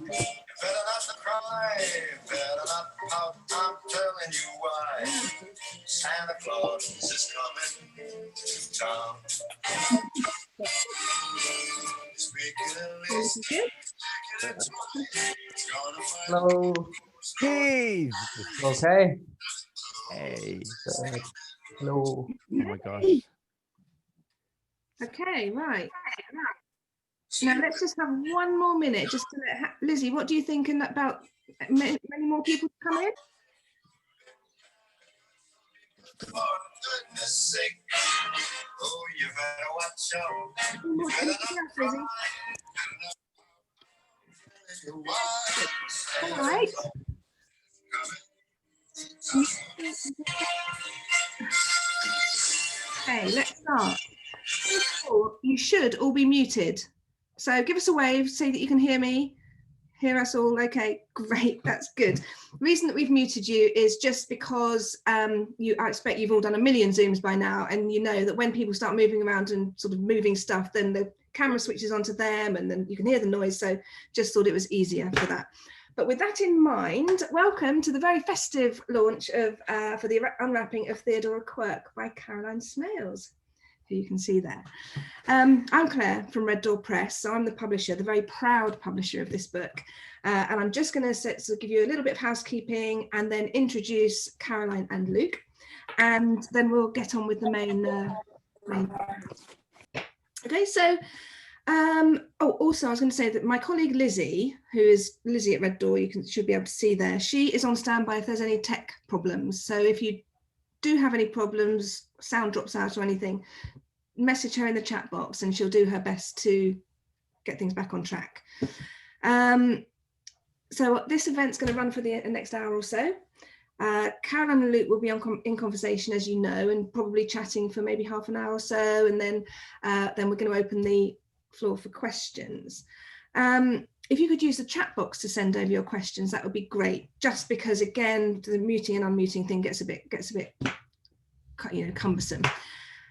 Better not cry, better not pout, I'm telling you why. Santa Claus is coming to town. Hello. Hey. Okay. Hey. Hello. Oh my gosh. Okay, right. Now let's just have one more minute just to let Lizzie, what do you think about many more people to come in? For goodness sake, oh, you better watch out. You better not cry. All right. Okay, let's start. First of all, you should all be muted. So give us a wave, say that you can hear me, hear us all. Okay, great, that's good. The reason that we've muted you is just because I expect you've all done a million Zooms by now, and you know that when people start moving around and sort of moving stuff, then the camera switches onto them and then you can hear the noise. So just thought it was easier for that. But with that in mind, welcome to the very festive launch of for the Unwrapping of Theodora Quirke by Caroline Smailes, who you can see there. I'm Claire from RedDoor Press, so I'm the publisher, the very proud publisher of this book. And I'm just going to give you a little bit of housekeeping and then introduce Caroline and Luke, and then we'll get on with the main. Okay, so also I was going to say that my colleague Lizzie, who is Lizzie at RedDoor, should be able to see there, she is on standby if there's any tech problems. So if you do have any problems, sound drops out or anything, message her in the chat box and she'll do her best to get things back on track. So this event's going to run for the next hour or so. Caroline and Luke will be in conversation, as you know, and probably chatting for maybe half an hour or so, and then we're going to open the floor for questions. If you could use the chat box to send over your questions, that would be great, just because again the muting and unmuting thing gets a bit cumbersome.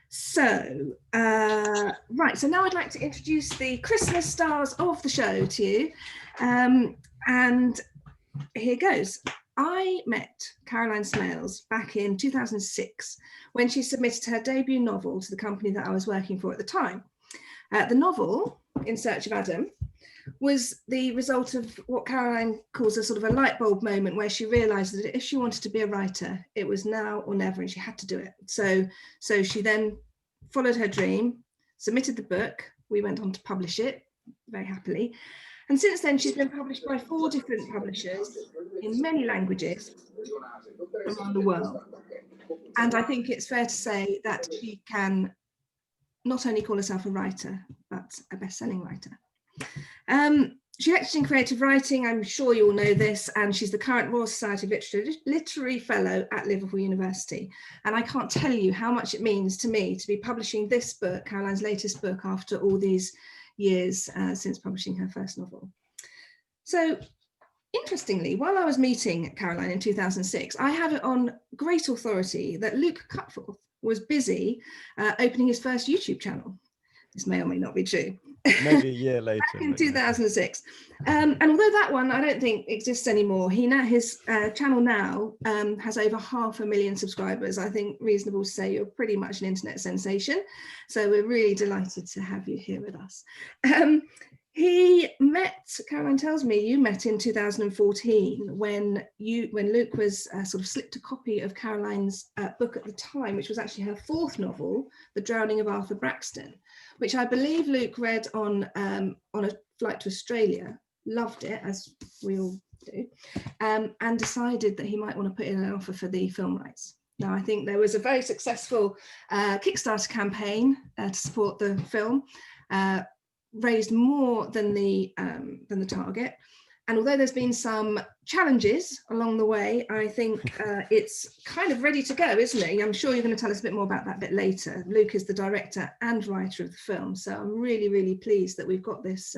So right, so now I'd like to introduce the Christmas stars of the show to you, and here goes. I met Caroline Smailes back in 2006 when she submitted her debut novel to the company that I was working for at the time. The novel, In Search of Adam, was the result of what Caroline calls a sort of a light bulb moment, where she realised that if she wanted to be a writer, it was now or never, and she had to do it. So she then followed her dream, submitted the book. We went on to publish it very happily. And since then, she's been published by 4 different publishers in many languages around the world. And I think it's fair to say that she can not only call herself a writer, but a best-selling writer. She lectures in creative writing, I'm sure you all know this, and she's the current Royal Society of Literary Fellow at Liverpool University. And I can't tell you how much it means to me to be publishing this book, Caroline's latest book, after all these years since publishing her first novel. So interestingly, while I was meeting Caroline in 2006, I have it on great authority that Luke Cutforth was busy opening his first YouTube channel. This may or may not be true. Maybe a year later. Back in 2006. And although that one I don't think exists anymore, his channel now has over 500,000 subscribers. I think reasonable to say you're pretty much an internet sensation. So we're really delighted to have you here with us. He met, Caroline tells me, you met in 2014 when Luke was sort of slipped a copy of Caroline's book at the time, which was actually her 4th novel, The Drowning of Arthur Braxton, which I believe Luke read on a flight to Australia, loved it, as we all do, and decided that he might want to put in an offer for the film rights. Now, I think there was a very successful Kickstarter campaign to support the film, raised more than the target, and although there's been some challenges along the way, I think it's kind of ready to go, isn't it? I'm sure you're going to tell us a bit more about that a bit later. Luke is the director and writer of the film, so I'm really, really pleased that we've got this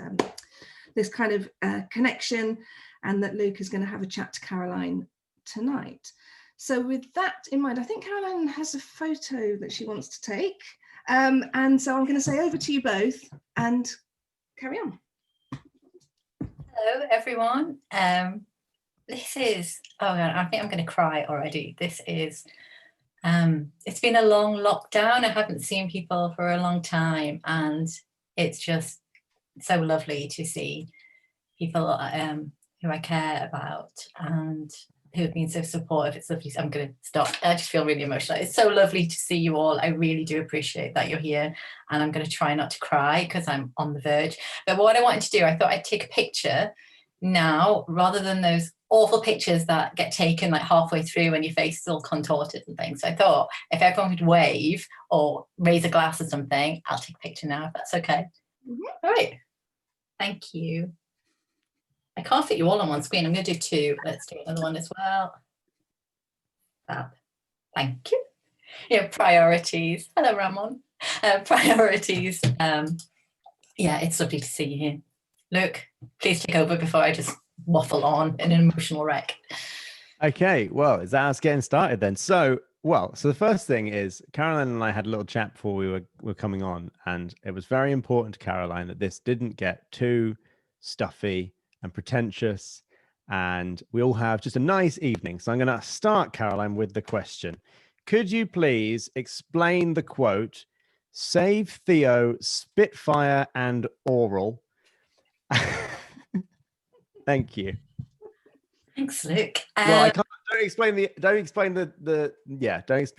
this kind of connection, and that Luke is going to have a chat to Caroline tonight. So with that in mind, I think Caroline has a photo that she wants to take, and so I'm going to say over to you both and carry on. Hello, everyone. This is, oh God, I think I'm going to cry already. This is, it's been a long lockdown. I haven't seen people for a long time, and it's just so lovely to see people who I care about and who have been so supportive. It's lovely. I'm going to stop. I just feel really emotional. It's so lovely to see you all. I really do appreciate that you're here, and I'm going to try not to cry because I'm on the verge. But what I wanted to do, I thought I'd take a picture now rather than those awful pictures that get taken like halfway through when your face is all contorted and things. So I thought if everyone could wave or raise a glass or something, I'll take a picture now if that's okay. All right. Thank you. I can't fit you all on one screen. I'm going to do two. Let's do another one as well. Thank you. Yeah, priorities. Hello, Ramon. Priorities. Yeah, it's lovely to see you here. Luke, please take over before I just waffle on in an emotional wreck. Okay, well, is that us getting started then? So the first thing is Caroline and I had a little chat before we were coming on, and it was very important to Caroline that this didn't get too stuffy and pretentious, and we all have just a nice evening. So I'm going to start, Caroline, with the question. Could you please explain the quote, "Save Theo, Spitfire and Oral"? Thank you. Thanks, Luke. Well, I can't.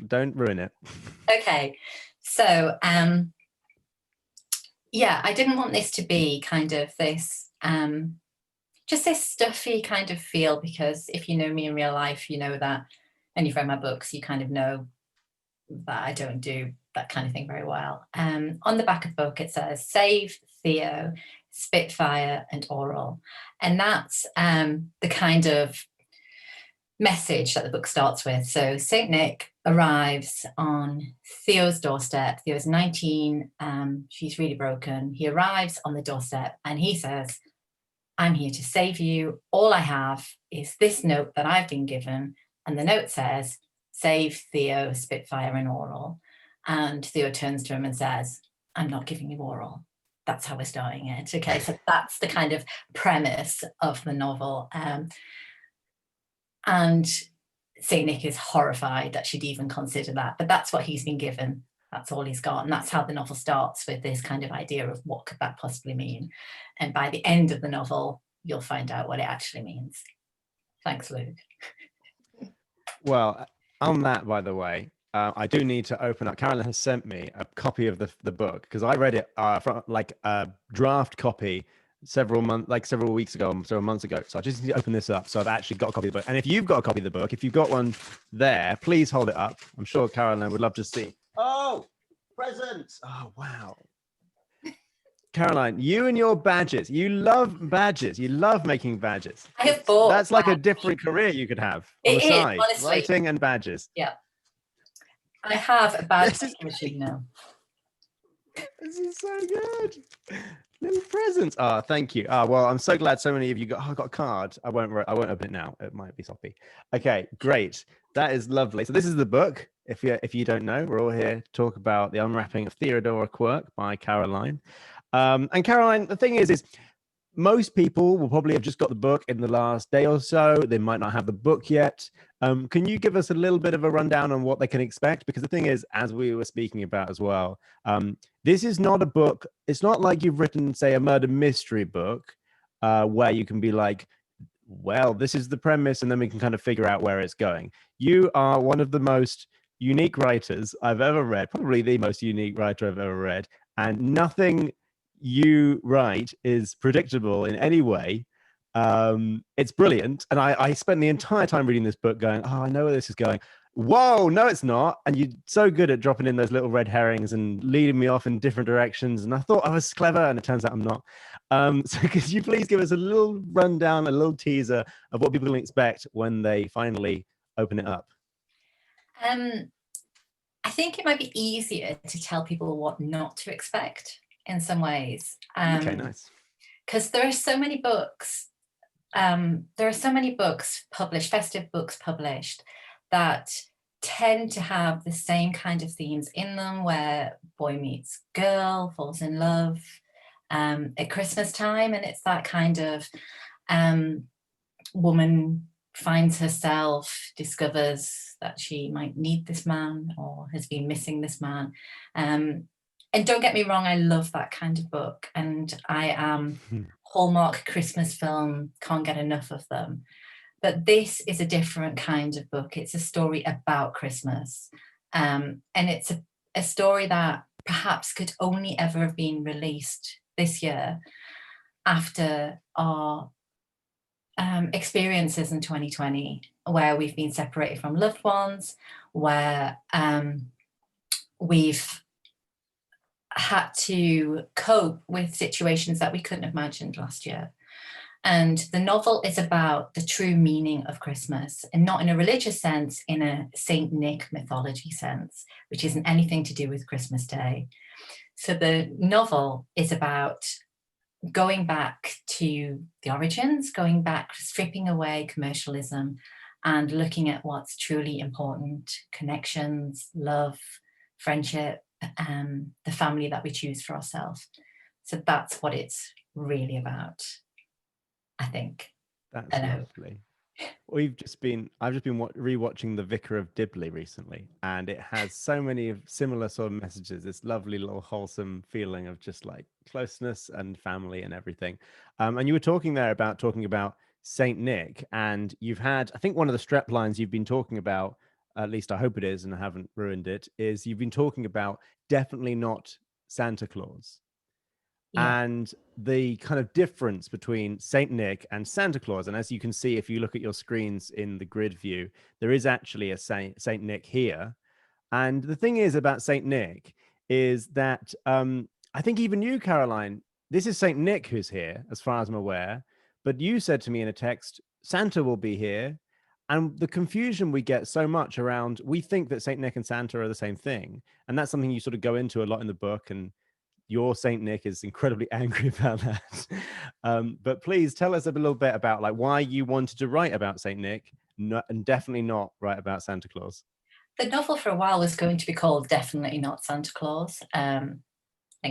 Don't ruin it. Okay, so yeah, I didn't want this to be kind of this just this stuffy kind of feel, because if you know me in real life, you know that, and you've read my books, you kind of know that I don't do that kind of thing very well. On the back of the book, it says, "Save Theo, Spitfire and Oral." And that's the kind of message that the book starts with. So Saint Nick arrives on Theo's doorstep. Theo's 19. She's really broken. He arrives on the doorstep and he says, "I'm here to save you. All I have is this note that I've been given." And the note says, "Save Theo, Spitfire and Oral." And Theo turns to him and says, "I'm not giving you Oral." That's how we're starting it. Okay, so that's the kind of premise of the novel. And Saint Nick is horrified that she'd even consider that, but that's what he's been given. That's all he's got. And that's how the novel starts, with this kind of idea of what could that possibly mean. And by the end of the novel, you'll find out what it actually means. Thanks, Luke. Well, on that, by the way, I do need to open up. Caroline has sent me a copy of the book, because I read it from like a draft copy several weeks ago, several months ago. So I just need to open this up. So I've actually got a copy of the book. And if you've got a copy of the book, if you've got one there, please hold it up. I'm sure Caroline would love to see. Oh, presents. Oh, wow. Caroline, you and your badges. You love badges. You love making badges. I have bought. That's like a different career you could have on the side. Honestly. Writing and badges. Yeah. I have a badge machine now. This is so good. Little presents. Oh, thank you. Oh, well, I'm so glad so many of you got. Oh, I got a card. I won't open it now. It might be soppy. Okay, great. That is lovely. So this is the book. If you don't know, we're all here to talk about The Unwrapping of Theodora Quirke by Caroline. And Caroline, the thing is most people will probably have just got the book in the last day or so. They might not have the book yet. Can you give us a little bit of a rundown on what they can expect? Because the thing is, as we were speaking about as well, this is not a book. It's not like you've written, say, a murder mystery book where you can be like, well, this is the premise, and then we can kind of figure out where it's going. You are one of the most unique writers I've ever read, probably the most unique writer I've ever read, and nothing you write is predictable in any way. It's brilliant, and I spent the entire time reading this book going, oh, I know where this is going. Whoa, no, it's not. And you're so good at dropping in those little red herrings and leading me off in different directions, and I thought I was clever, and it turns out I'm not. So could you please give us a little rundown, a little teaser of what people can expect when they finally open it up? I think it might be easier to tell people what not to expect in some ways. Okay, nice. Because there are so many books. There are so many books published, festive books published, that tend to have the same kind of themes in them, where boy meets girl, falls in love, at Christmas time, and it's that kind of woman finds herself, discovers that she might need this man or has been missing this man. And don't get me wrong, I love that kind of book, and I am Hallmark Christmas film, can't get enough of them. But this is a different kind of book. It's a story about Christmas. And it's a story that perhaps could only ever have been released this year after our experiences in 2020, where we've been separated from loved ones, where we've had to cope with situations that we couldn't have imagined last year. And the novel is about the true meaning of Christmas, and not in a religious sense, in a Saint Nick mythology sense, which isn't anything to do with Christmas Day. So the novel is about going back to the origins, going back, stripping away commercialism and looking at what's truly important: connections, love, friendship, the family that we choose for ourselves. So that's what it's really about, I think. That's I know. lovely. I've just been rewatching The Vicar of Dibley recently, and it has so many of similar sort of messages, this lovely little wholesome feeling of just like closeness and family and everything. And you were talking about Saint Nick, and you've had, I think one of the strap lines you've been talking about, at least I hope it is, and I haven't ruined it, is you've been talking about definitely not Santa Claus. Yeah. And the kind of difference between Saint Nick and Santa Claus. And as you can see, if you look at your screens in the grid view, there is actually a Saint Nick here. And the thing is about Saint Nick is that I think even you, Caroline, this is Saint Nick who's here, as far as I'm aware. But you said to me in a text, Santa will be here. And the confusion we get so much around, we think that Saint Nick and Santa are the same thing. And that's something you sort of go into a lot in the book, and your Saint Nick is incredibly angry about that. But please tell us a little bit about like why you wanted to write about Saint Nick, and definitely not write about Santa Claus. The novel for a while was going to be called Definitely Not Santa Claus. And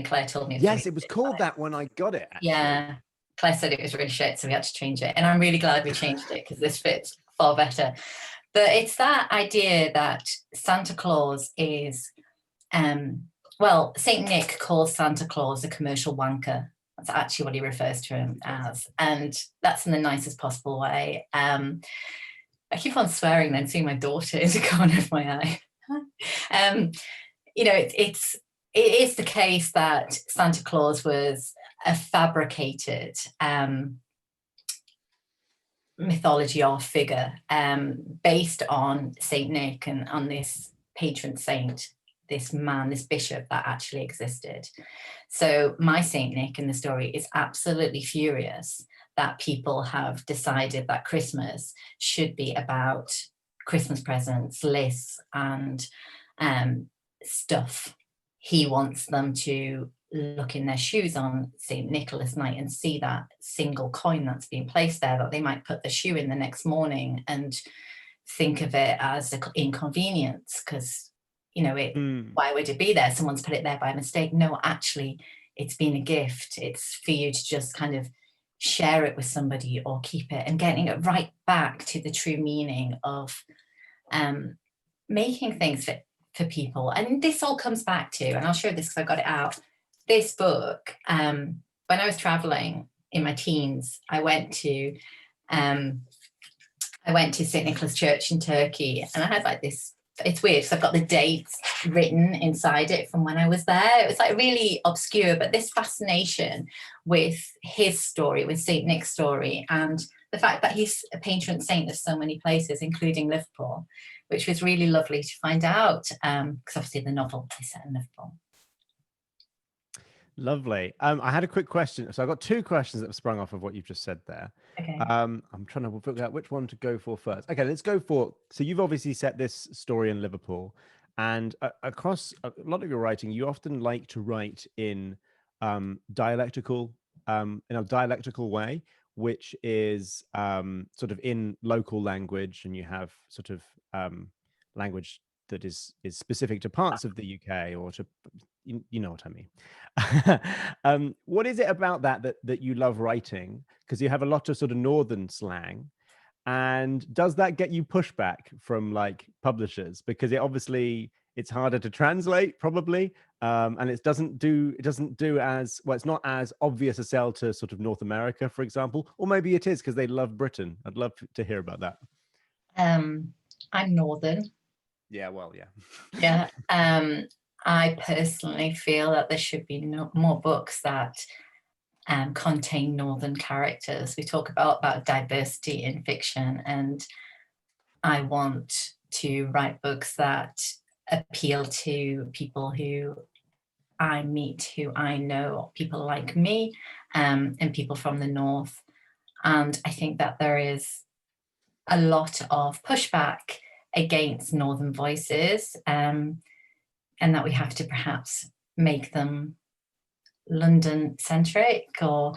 Claire told me. Yes, it was called that when I got it. Actually. Yeah, Claire said it was really shit, so we had to change it. And I'm really glad we changed it because this fits far better. But it's that idea that Santa Claus is, well, Saint Nick calls Santa Claus a commercial wanker. That's actually what he refers to him as. And that's in the nicest possible way. I keep on swearing then, seeing my daughter in the corner of my eye. You know, it is the case that Santa Claus was a fabricated mythology or figure based on Saint Nick and on this patron saint, this man, this bishop that actually existed. So my Saint Nick in the story is absolutely furious that people have decided that Christmas should be about Christmas presents, lists, and stuff. He wants them to look in their shoes on St. Nicholas night and see that single coin that's been placed there, that they might put the shoe in the next morning and think of it as an inconvenience because, you know, why would it be there? Someone's put it there by mistake. No, actually, it's been a gift. It's for you to just kind of share it with somebody or keep it, and getting it right back to the true meaning of making things for people. And this all comes back to, and I'll show this because I got it out, this book. When I was traveling in my teens, I went to St. Nicholas Church in Turkey, and I had like this, it's weird because I've got the dates written inside it from when I was there. It was like really obscure, but this fascination with his story, with St. Nick's story, and the fact that he's a patron saint of so many places, including Liverpool, which was really lovely to find out, because obviously the novel is set in Liverpool. Lovely. I had a quick question. So I got two questions that have sprung off of what you've just said there. Okay. I'm trying to figure out which one to go for first. Okay, let's go for, so you've obviously set this story in Liverpool, and across a lot of your writing, you often like to write in dialectical way, which is sort of in local language, and you have sort of language that is specific to parts of the UK or to you know what I mean. What is it about that you love writing? Because you have a lot of sort of northern slang. And does that get you pushback from like publishers? Because it's harder to translate probably, and it doesn't do as well. It's not as obvious a sell to sort of North America, for example, or maybe it is because they love Britain. I'd love to hear about that. I'm northern. Yeah, well, yeah. Yeah. I personally feel that there should be more books that contain northern characters. We talk about diversity in fiction, and I want to write books that appeal to people who I meet, who I know, people like me, and people from the north. And I think that there is a lot of pushback against northern voices, and that we have to perhaps make them London centric or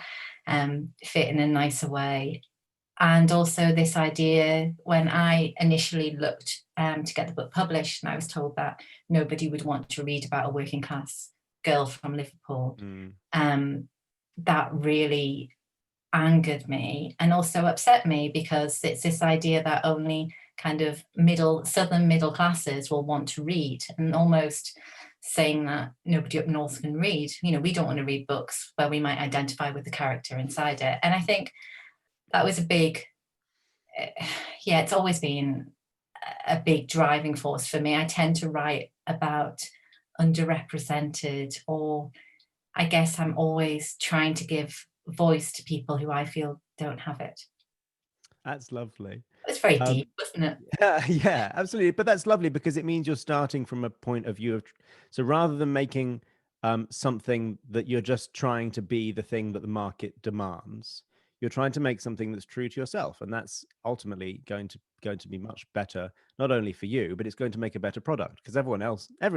fit in a nicer way. And also this idea, when I initially looked to get the book published, and I was told that nobody would want to read about a working class girl from Liverpool, that really angered me and also upset me, because it's this idea that only kind of southern middle classes will want to read, and almost saying that nobody up north can read. You know, we don't want to read books where we might identify with the character inside it. And I think that was a big, it's always been a big driving force for me. I tend to write about underrepresented, or I guess I'm always trying to give voice to people who I feel don't have it. That's lovely. It's very deep, wasn't it? Yeah, absolutely. But that's lovely, because it means you're starting from a point of view of, so rather than making something that you're just trying to be the thing that the market demands, you're trying to make something that's true to yourself, and that's ultimately going to be much better, not only for you, but it's going to make a better product, because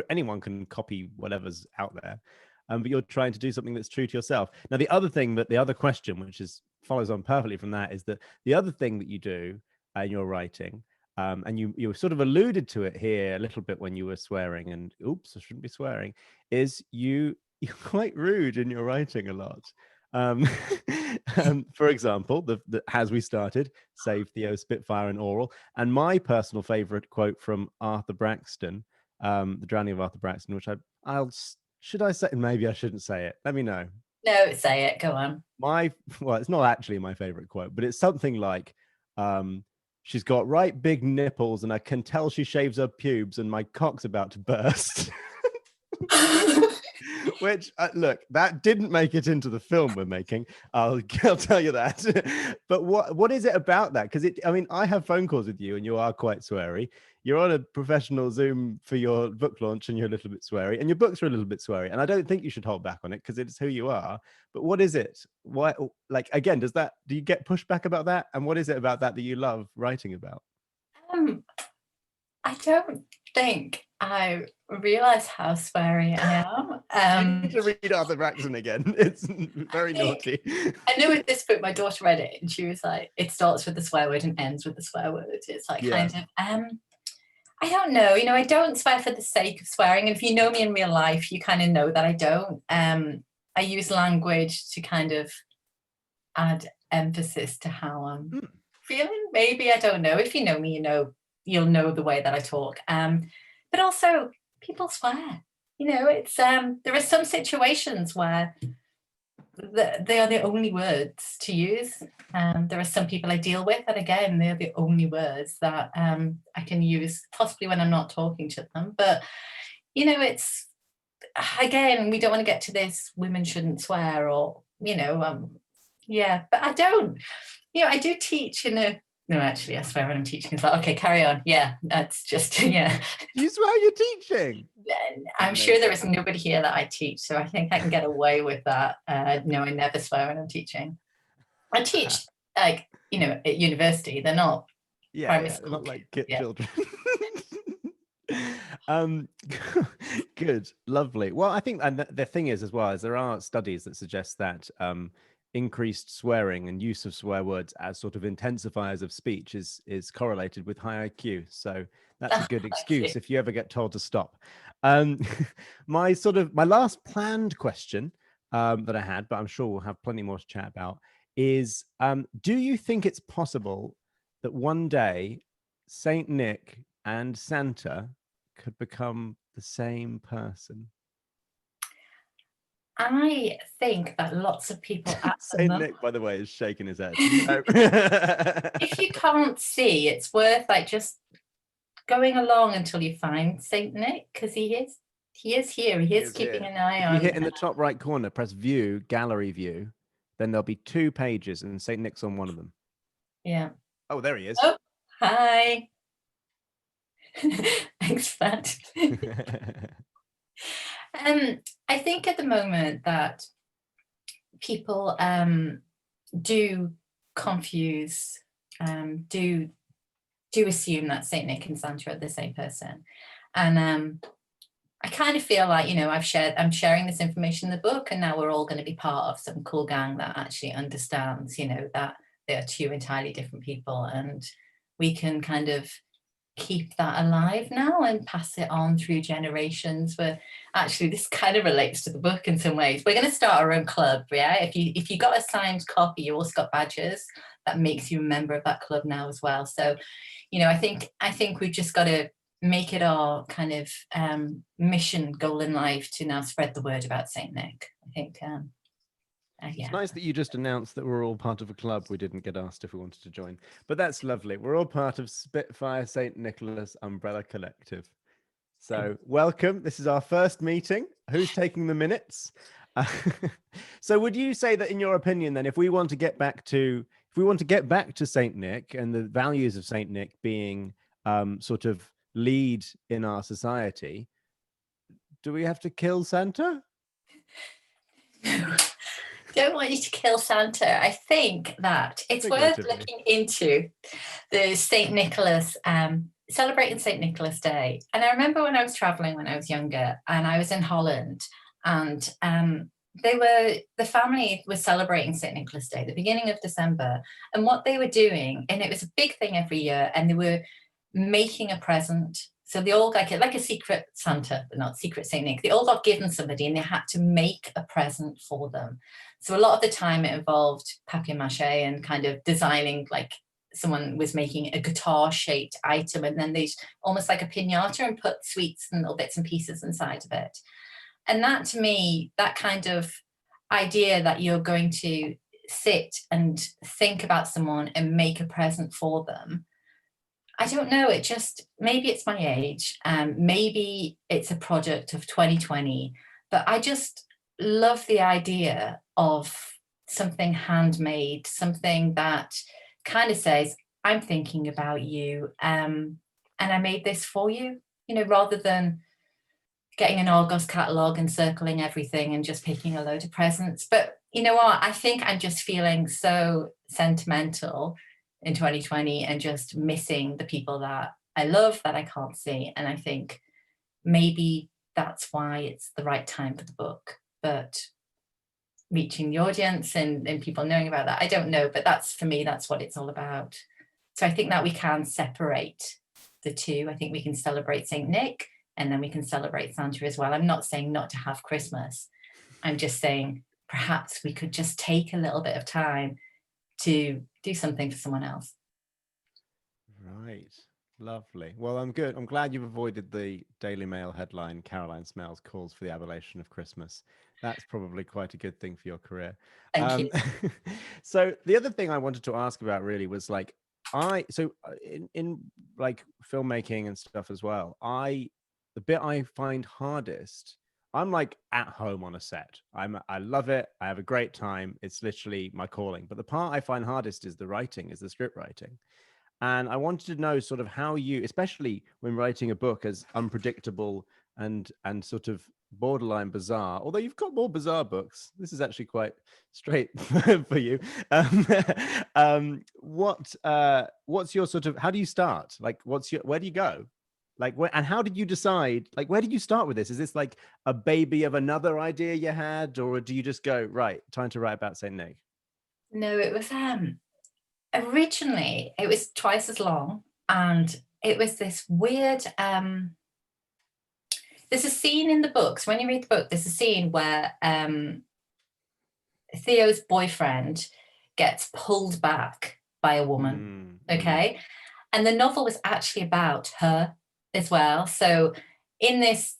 anyone can copy whatever's out there. But you're trying to do something that's true to yourself. Now, the other question, which follows on perfectly from that, is that the other thing that you do in your writing, and you sort of alluded to it here a little bit when you were swearing, and oops, I shouldn't be swearing, is you're quite rude in your writing a lot. For example, the as we started, save THEO, Spitfire and Oral. And my personal favorite quote from Arthur Braxton, The Drowning of Arthur Braxton, which should I say? Maybe I shouldn't say it. Let me know. No, say it. Go on. Well, it's not actually my favorite quote, but it's something like, she's got right big nipples and I can tell she shaves her pubes and my cock's about to burst. Which, look, that didn't make it into the film we're making. I'll tell you that. But what is it about that? Because I have phone calls with you and you are quite sweary. You're on a professional Zoom for your book launch and you're a little bit sweary, and your books are a little bit sweary. And I don't think you should hold back on it because it's who you are. But what is it? Why? Like, again, do you get pushback about that? And what is it about that you love writing about? I don't think I realise how sweary I am. You need to read Arthur Braxton again. It's very naughty. I know with this book, my daughter read it and she was like, it starts with the swear word and ends with the swear word. It's like kind of, I don't know. I don't swear for the sake of swearing. And if you know me in real life, you kind of know that I don't. I use language to kind of add emphasis to how I'm feeling. Maybe, I don't know. If you know me, you'll know the way that I talk. But also, people swear. It's there are some situations where they are the only words to use. There are some people I deal with, and again, they're the only words that I can use, possibly when I'm not talking to them. But it's, again, we don't want to get to this women shouldn't swear, or but I don't. I do teach in a. No, actually, I swear when I'm teaching. It's like, okay, carry on. Yeah, that's just, yeah. You swear you're teaching? I'm sure there is nobody here that I teach, so I think I can get away with that. No, I never swear when I'm teaching. I teach, at university. They're not primary school. They're not like children. Good, lovely. Well, I think, and the thing is as well, is there are studies that suggest that increased swearing and use of swear words as sort of intensifiers of speech is correlated with high IQ. So that's a good excuse if you ever get told to stop. My last planned question that I had, but I'm sure we'll have plenty more to chat about, is do you think it's possible that one day Saint Nick and Santa could become the same person? I think that lots of people at the Saint moment, Nick, by the way, is shaking his head. if you can't see, it's worth like just going along until you find Saint Nick, because he is here. He is keeping an eye on. If you hit in the top right corner, press view, gallery view, then there'll be 2 pages and Saint Nick's on one of them. Yeah. Oh, there he is. Oh, hi. Thanks for that. I think at the moment that people do confuse, do assume that Saint Nick and Santa are the same person, and I kind of feel like, you know, I'm sharing this information in the book, and now we're all going to be part of some cool gang that actually understands, you know, that they are 2 entirely different people, and we can kind of keep that alive now and pass it on through generations. Where actually this kind of relates to the book in some ways. We're going to start our own club. Yeah, if you got a signed copy, you also got badges that makes you a member of that club now as well. So, you know, I think we've just got to make it our kind of mission goal in life to now spread the word about Saint Nick. I think yeah. It's nice that you just announced that we're all part of a club. We didn't get asked if we wanted to join, but that's lovely. We're all part of Spitfire St. Nicholas Umbrella Collective. So welcome. This is our first meeting. Who's taking the minutes? So would you say that, in your opinion, then, if we want to get back to St. Nick and the values of St. Nick being sort of lead in our society, do we have to kill Santa? Don't want you to kill Santa. I think that it's worth looking into the St. Nicholas, celebrating St. Nicholas Day. And I remember when I was traveling when I was younger, and I was in Holland, and the family was celebrating St. Nicholas Day, the beginning of December. And what they were doing, and it was a big thing every year, and they were making a present. So they all got like a secret Santa, but not secret Saint Nick. They all got given somebody, and they had to make a present for them. So a lot of the time it involved papier-mâché and kind of designing, like someone was making a guitar-shaped item, and then they almost like a piñata and put sweets and little bits and pieces inside of it. And that, to me, that kind of idea that you're going to sit and think about someone and make a present for them, I don't know, it just, maybe it's my age, maybe it's a product of 2020, but I just love the idea of something handmade, something that kind of says, I'm thinking about you, and I made this for you, you know, rather than getting an Argos catalogue and circling everything and just picking a load of presents. But you know what, I think I'm just feeling so sentimental in 2020 and just missing the people that I love that I can't see. And I think maybe that's why it's the right time for the book. But reaching the audience and people knowing about that, I don't know, but that's, for me, that's what it's all about. So I think that we can separate the two. I think we can celebrate Saint Nick, and then we can celebrate Santa as well. I'm not saying not to have Christmas. I'm just saying perhaps we could just take a little bit of time to do something for someone else. Right. Lovely. Well, I'm good. I'm glad you've avoided the Daily Mail headline, Caroline Smailes calls for the abolition of Christmas. That's probably quite a good thing for your career. Thank you. So the other thing I wanted to ask about really was like, in like filmmaking and stuff as well, the bit I find hardest, I'm like at home on a set. I love it. I have a great time. It's literally my calling. But the part I find hardest is the script writing. And I wanted to know sort of how you, especially when writing a book as unpredictable and sort of borderline bizarre, although you've got more bizarre books. This is actually quite straight for you. What's your sort of, how do you start? Like, where do you go? Like, and how did you decide, like, where did you start with this? Is this like a baby of another idea you had, or do you just go, right, time to write about Saint Nick? No, it was originally it was twice as long, and it was this weird there's a scene in the books, when you read the book, there's a scene where Theo's boyfriend gets pulled back by a woman. Okay. And the novel was actually about her as well. So in this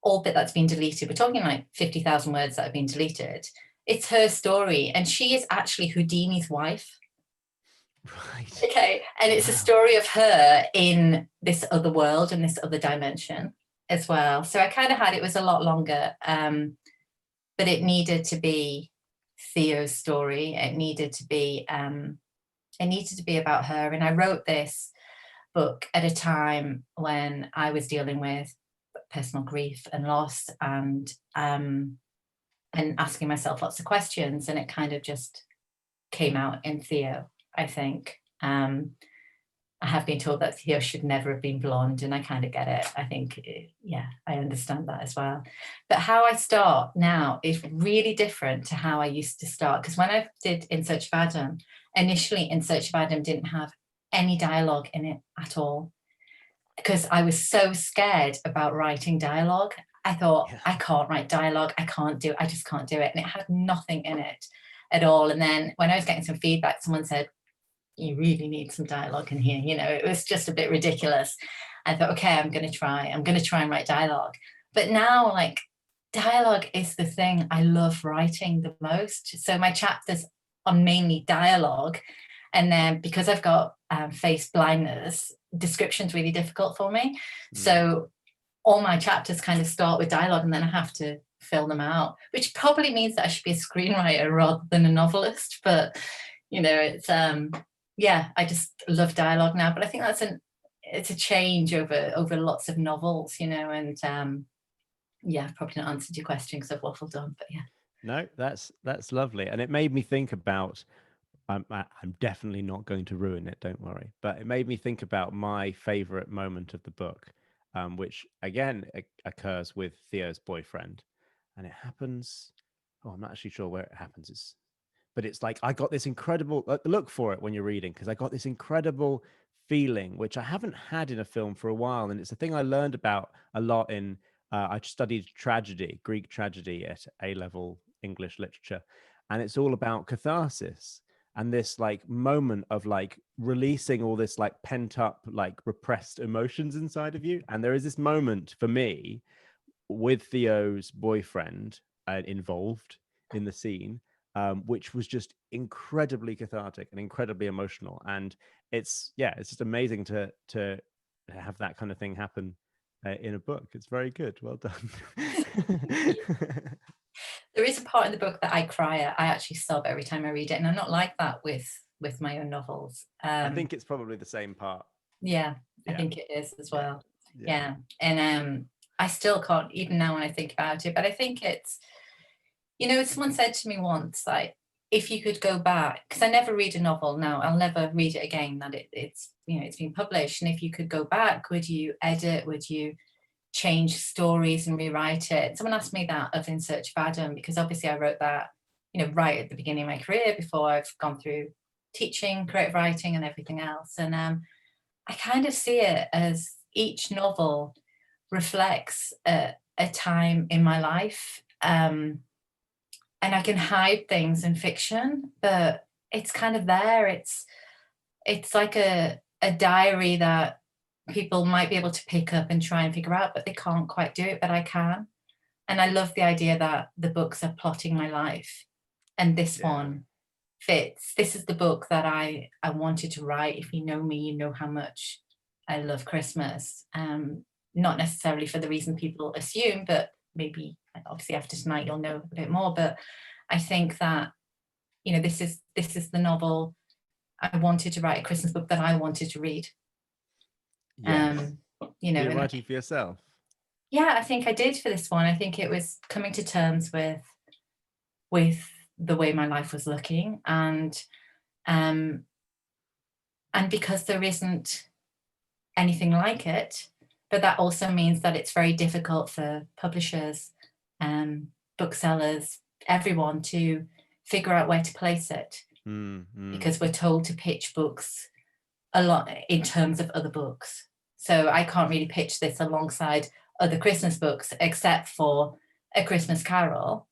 all bit that's been deleted, we're talking like 50,000 words that have been deleted. It's her story, and she is actually Houdini's wife. Right. Okay. And it's a story of her in this other world and this other dimension as well. So I kind of had, it was a lot longer, but it needed to be Theo's story. It needed to be about her. And I wrote this book at a time when I was dealing with personal grief and loss, and asking myself lots of questions, and it kind of just came out in Theo, I think. I have been told that Theo should never have been blonde, and I kind of get it. I think, yeah, I understand that as well. But how I start now is really different to how I used to start, because when I did In Search of Adam, initially In Search of Adam didn't have any dialogue in it at all, because I was so scared about writing dialogue. I thought, I can't write dialogue. I just can't do it. And it had nothing in it at all. And then when I was getting some feedback, someone said, you really need some dialogue in here. You know, it was just a bit ridiculous. I thought, okay, I'm going to try and write dialogue. But now, like, dialogue is the thing I love writing the most. So my chapters are mainly dialogue. And then because I've got face blindness, description's really difficult for me. So all my chapters kind of start with dialogue, and then I have to fill them out, which probably means that I should be a screenwriter rather than a novelist. But, you know, it's, yeah, I just love dialogue now. But I think it's a change over lots of novels, you know, and yeah, I've probably not answered your question because I've waffled on, but yeah. No, that's lovely. And it made me think about, I'm definitely not going to ruin it, don't worry. But it made me think about my favorite moment of the book, which again occurs with Theo's boyfriend. And it happens, I'm not actually sure where it happens. But it's like, I got this incredible, look for it when you're reading, because I got this incredible feeling, which I haven't had in a film for a while. And it's a thing I learned about a lot in, I studied tragedy, Greek tragedy at A-level English literature. And it's all about catharsis and this like moment of like releasing all this like pent up, like repressed emotions inside of you. And there is this moment for me with Theo's boyfriend involved in the scene, which was just incredibly cathartic and incredibly emotional. And it's just amazing to have that kind of thing happen in a book. It's very good. Well done. There is a part in the book that I cry at. I actually sob every time I read it, and I'm not like that with my own novels. I think it's probably the same part. Yeah, I think it is as well. Yeah. And I still can't, even now when I think about it, but I think it's, you know, someone said to me once, like, if you could go back, because I never read a novel now, I'll never read it again, that it's, you know, it's been published. And if you could go back, would you edit? Would you change stories and rewrite it? Someone asked me that of In Search of Adam, because obviously I wrote that, you know, right at the beginning of my career before I've gone through teaching, creative writing and everything else. And I kind of see it as each novel reflects a time in my life. And I can hide things in fiction, but it's kind of there. It's like a diary that people might be able to pick up and try and figure out, but they can't quite do it, but I can. And I love the idea that the books are plotting my life, and this one fits. This is the book that I wanted to write. If you know me, you know how much I love Christmas. Not necessarily for the reason people assume, but maybe obviously after tonight you'll know a bit more. But I think that, you know, this is the novel I wanted to write, a Christmas book that I wanted to read. Yes. You know, you're writing for yourself. Yeah, I think I did for this one. I think it was coming to terms with the way my life was looking, and because there isn't anything like it, but that also means that it's very difficult for publishers, booksellers, everyone to figure out where to place it. because we're told to pitch books a lot in terms of other books. So I can't really pitch this alongside other Christmas books except for A Christmas Carol,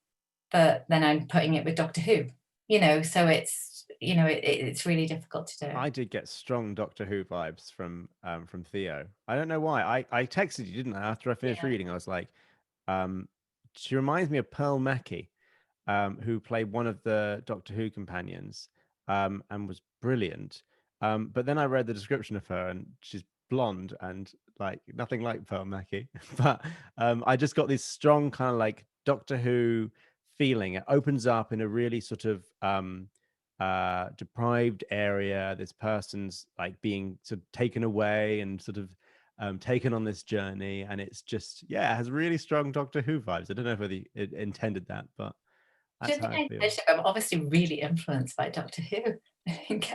but then I'm putting it with Doctor Who, you know, so it's, you know, it's really difficult to do. I did get strong Doctor Who vibes from Theo. I don't know why. I texted you, didn't I? After I finished reading, I was like, she reminds me of Pearl Mackie, who played one of the Doctor Who companions, and was brilliant. But then I read the description of her, and she's blonde and like nothing like Pearl Mackie. But I just got this strong kind of like Doctor Who feeling. It opens up in a really sort of deprived area. This person's like being sort of taken away and sort of taken on this journey, and it's just, yeah, it has really strong Doctor Who vibes. I don't know whether it intended that, but that's how I feel. I'm obviously really influenced by Doctor Who. I think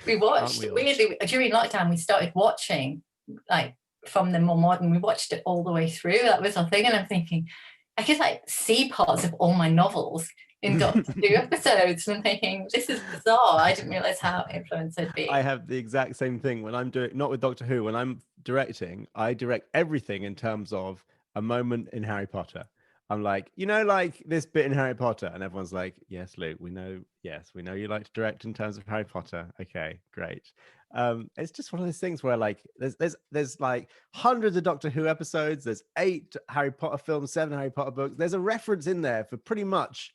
we watched weirdly during lockdown. We started watching like from the more modern. We watched it all the way through. That was our thing, and I'm thinking I could like see parts of all my novels in Doctor Who episodes, and I'm thinking this is bizarre. I didn't realize how influenced I'd be. I have the exact same thing when I'm doing, not with Doctor Who, when I'm directing, I direct everything in terms of a moment in Harry Potter. I'm like, you know, like this bit in Harry Potter, and everyone's like, yes, Luke, we know, yes, we know you like to direct in terms of Harry Potter. Okay, great. It's just one of those things where like there's like hundreds of Doctor Who episodes, there's 8 Harry Potter films, 7 Harry Potter books. There's a reference in there for pretty much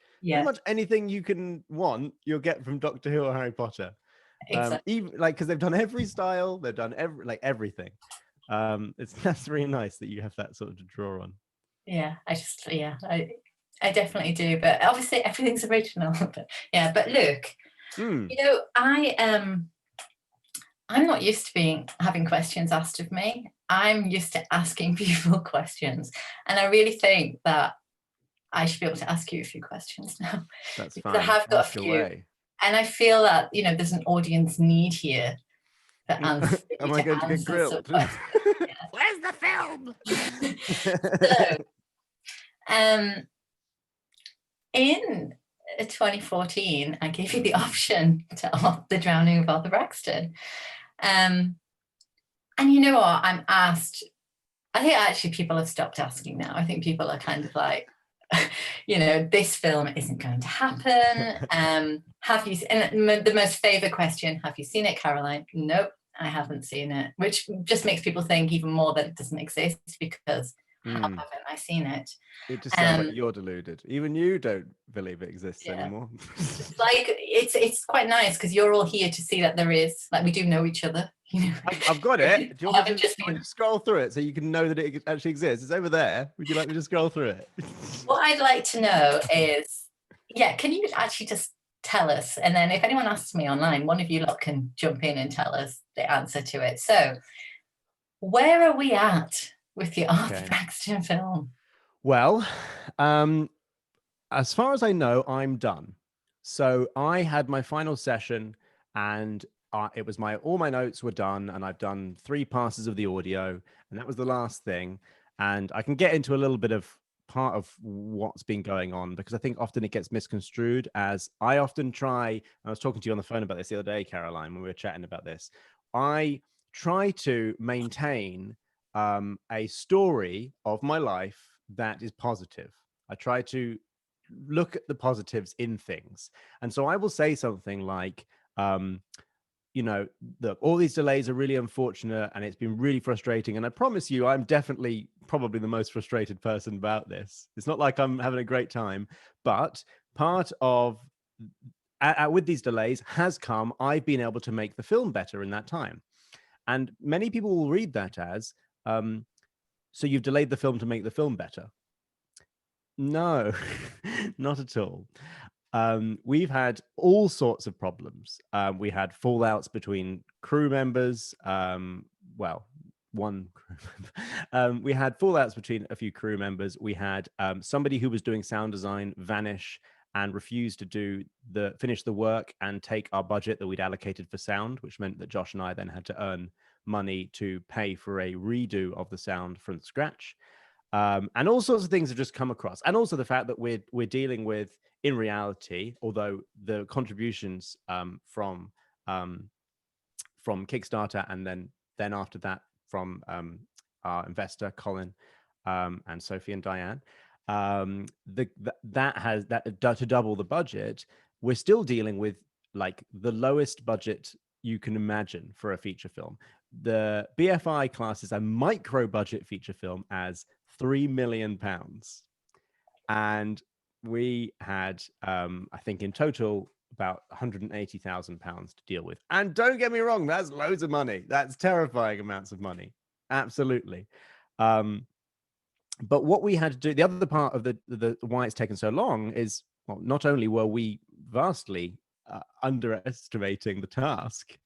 anything you can want, you'll get from Doctor Who or Harry Potter. Exactly. Even like, because they've done every style, they've done everything. That's really nice that you have that sort of to draw on. Yeah, I definitely do, but obviously everything's original. But yeah, but look, you know, I'm not used to having questions asked of me. I'm used to asking people questions, and I really think that I should be able to ask you a few questions now. That's because fine. I have got Ask a few, away. and I feel that, you know, there's an audience need here for answers. Am I going to get grilled? Where's the film? So, in 2014, I gave you the option to The Drowning of Arthur Braxton. And you know what? I'm asked, I think actually people have stopped asking now. I think people are kind of like, you know, this film isn't going to happen. Have you, and the most favorite question, have you seen it, Caroline? Nope, I haven't seen it, which just makes people think even more that it doesn't exist, because how haven't I seen it? It just sounds like you're deluded. Even you don't believe it exists anymore. Like it's quite nice because you're all here to see that there is, like, we do know each other. You know, I've got it. Do you want me to just scroll through it so you can know that it actually exists? It's over there. Would you like me to scroll through it? What I'd like to know is, yeah, can you actually just tell us? And then if anyone asks me online, one of you lot can jump in and tell us the answer to it. So where are we at with the Arthur Braxton film? Well, as far as I know, I'm done. So I had my final session, and it was all my notes were done, and I've done 3 passes of the audio, and that was the last thing. And I can get into a little bit of part of what's been going on, because I think often it gets misconstrued, as I often try. I was talking to you on the phone about this the other day, Caroline, when we were chatting about this. I try to maintain a story of my life that is positive. I try to look at the positives in things. And so I will say something like, you know, look, all these delays are really unfortunate and it's been really frustrating. And I promise you, I'm definitely probably the most frustrated person about this. It's not like I'm having a great time, but part of with these delays has come, I've been able to make the film better in that time. And many people will read that as, so you've delayed the film to make the film better. No, not at all. We've had all sorts of problems. We had fallouts between crew members. Well, one crew member. We had fallouts between a few crew members. We had somebody who was doing sound design vanish and refused to finish the work and take our budget that we'd allocated for sound, which meant that Josh and I then had to earn money to pay for a redo of the sound from scratch. And all sorts of things have just come across, and also the fact that we're dealing with, in reality, although the contributions from Kickstarter, and then after that from our investor Colin and Sophie and Diane, to double the budget, we're still dealing with like the lowest budget you can imagine for a feature film. The BFI classes a micro budget feature film as £3 million, and we had I think in total about £180,000 to deal with. And don't get me wrong, that's loads of money. That's terrifying amounts of money, absolutely. But what we had to do, the other part of the why it's taken so long is, well, not only were we vastly underestimating the task,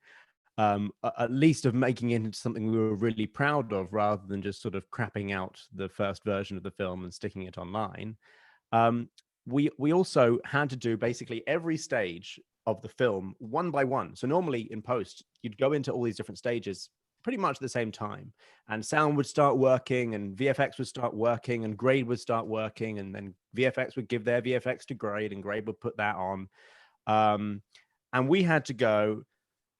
at least of making it into something we were really proud of, rather than just sort of crapping out the first version of the film and sticking it online. We also had to do basically every stage of the film one by one. So normally in post, you'd go into all these different stages pretty much at the same time, and sound would start working, and VFX would start working, and grade would start working, and then VFX would give their VFX to grade, and grade would put that on. And we had to go,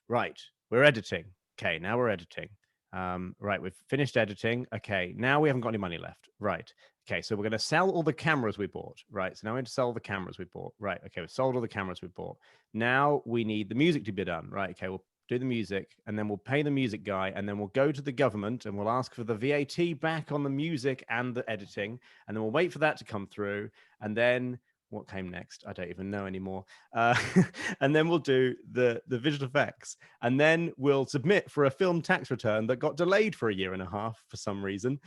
right, we're editing. Okay, now we're editing. Right, we've finished editing. Okay, now we haven't got any money left. Right. Okay, so we're going to sell all the cameras we bought. Right, so now we have to sell the cameras we bought. Right, okay, we've sold all the cameras we bought. Now we need the music to be done. Right, okay, we'll do the music, and then we'll pay the music guy, and then we'll go to the government and we'll ask for the VAT back on the music and the editing, and then we'll wait for that to come through, and then what came next? I don't even know anymore. And then we'll do the visual effects, and then we'll submit for a film tax return that got delayed for 1.5 years for some reason,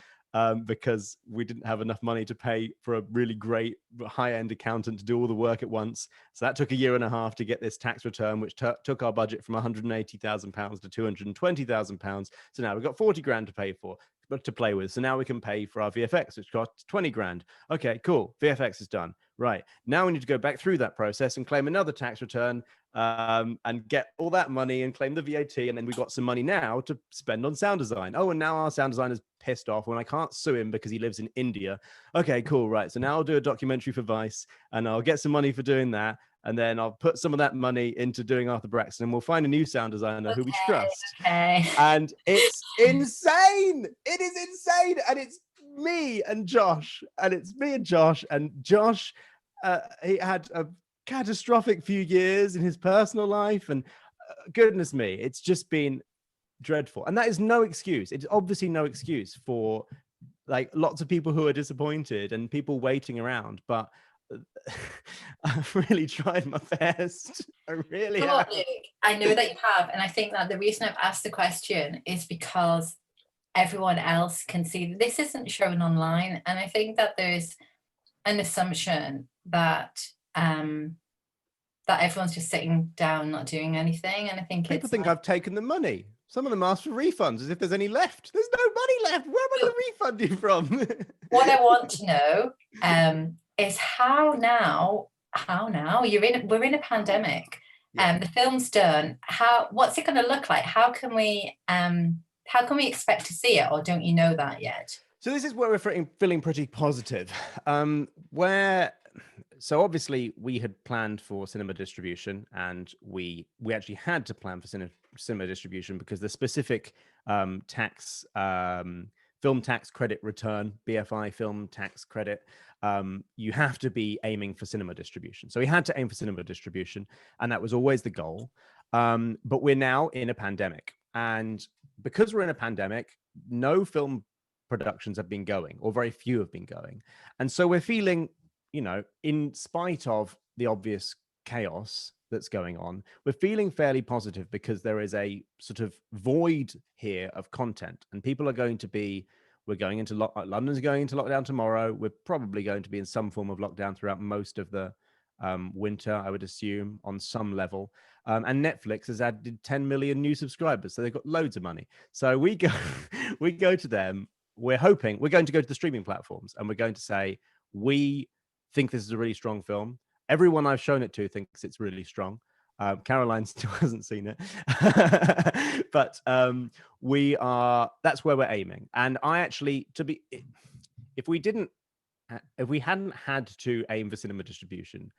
because we didn't have enough money to pay for a really great high-end accountant to do all the work at once. So that took 1.5 years to get this tax return, which took our budget from £180,000 to £220,000. So now we've got 40 grand to pay for, to play with. So now we can pay for our VFX, which cost 20 grand. Okay, cool. VFX is done. Right. Now we need to go back through that process and claim another tax return, and get all that money and claim the VAT. And then we've got some money now to spend on sound design. Oh, and now our sound designer's pissed off when I can't sue him because he lives in India. Okay, cool. Right. So now I'll do a documentary for Vice, and I'll get some money for doing that. And then I'll put some of that money into doing Arthur Braxton, and we'll find a new sound designer who we trust. Okay. And it's insane. It is insane. And it's me and Josh. And Josh, he had a catastrophic few years in his personal life. And goodness me, it's just been dreadful. And that is no excuse. It's obviously no excuse for like lots of people who are disappointed and people waiting around. But I've really tried my best. I really have. Luke, I know that you have, and I think that the reason I've asked the question is because everyone else can see this isn't shown online, and I think that there's an assumption that that everyone's just sitting down not doing anything, and I think people think I've taken the money. Some of them ask for refunds as if there's any left. There's no money left. Where am I going to refund you from? What I want to know is how now we're in a pandemic, and the film's done. What's it going to look like? How can we expect to see it, or don't you know that yet? So this is where we're feeling pretty positive. So obviously we had planned for cinema distribution, and we actually had to plan for cinema distribution because the specific film tax credit return, BFI film tax credit, you have to be aiming for cinema distribution. So we had to aim for cinema distribution, and that was always the goal. But we're now in a pandemic, and because we're in a pandemic, no film productions have been going, or very few have been going. And so we're feeling, in spite of the obvious chaos that's going on, we're feeling fairly positive because there is a sort of void here of content, and people are going to be, London's going into lockdown tomorrow. We're probably going to be in some form of lockdown throughout most of the winter, I would assume, on some level. And Netflix has added 10 million new subscribers, so they've got loads of money. So we go to them. We're hoping we're going to go to the streaming platforms, and we're going to say, we think this is a really strong film. Everyone I've shown it to thinks it's really strong. Caroline still hasn't seen it, but that's where we're aiming. And I actually, if we hadn't had to aim for cinema distribution,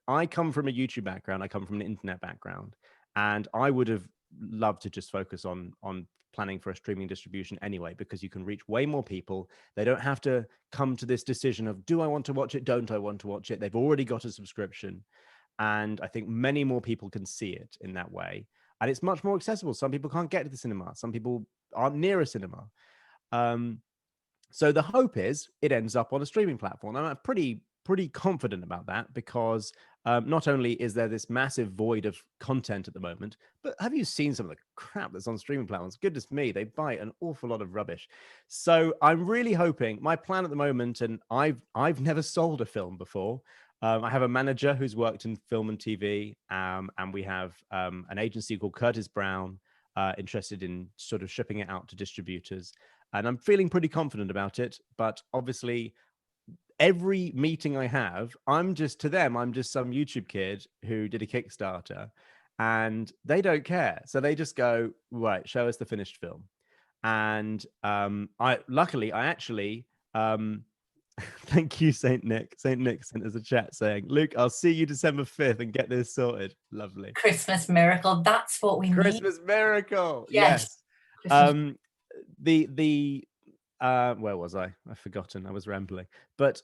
I come from a YouTube background, I come from an internet background, and I would have loved to just focus on planning for a streaming distribution anyway, because you can reach way more people. They don't have to come to this decision of, do I want to watch it? Don't I want to watch it? They've already got a subscription. And I think many more people can see it in that way. And it's much more accessible. Some people can't get to the cinema. Some people aren't near a cinema. So the hope is it ends up on a streaming platform. I'm pretty confident about that, because not only is there this massive void of content at the moment, but have you seen some of the crap that's on streaming platforms? Goodness me, they buy an awful lot of rubbish. So I'm really hoping, my plan at the moment, and I've never sold a film before. I have a manager who's worked in film and TV, and we have an agency called Curtis Brown, interested in sort of shipping it out to distributors. And I'm feeling pretty confident about it. But obviously, every meeting I have, I'm just some YouTube kid who did a Kickstarter, and they don't care. So they just go, right, show us the finished film. And I actually, thank you, Saint Nick. Saint Nick sent us a chat saying, Luke, I'll see you December 5th and get this sorted. Lovely. Christmas miracle. That's what we need. Christmas miracle. Yes. Where was I? I've forgotten. I was rambling. But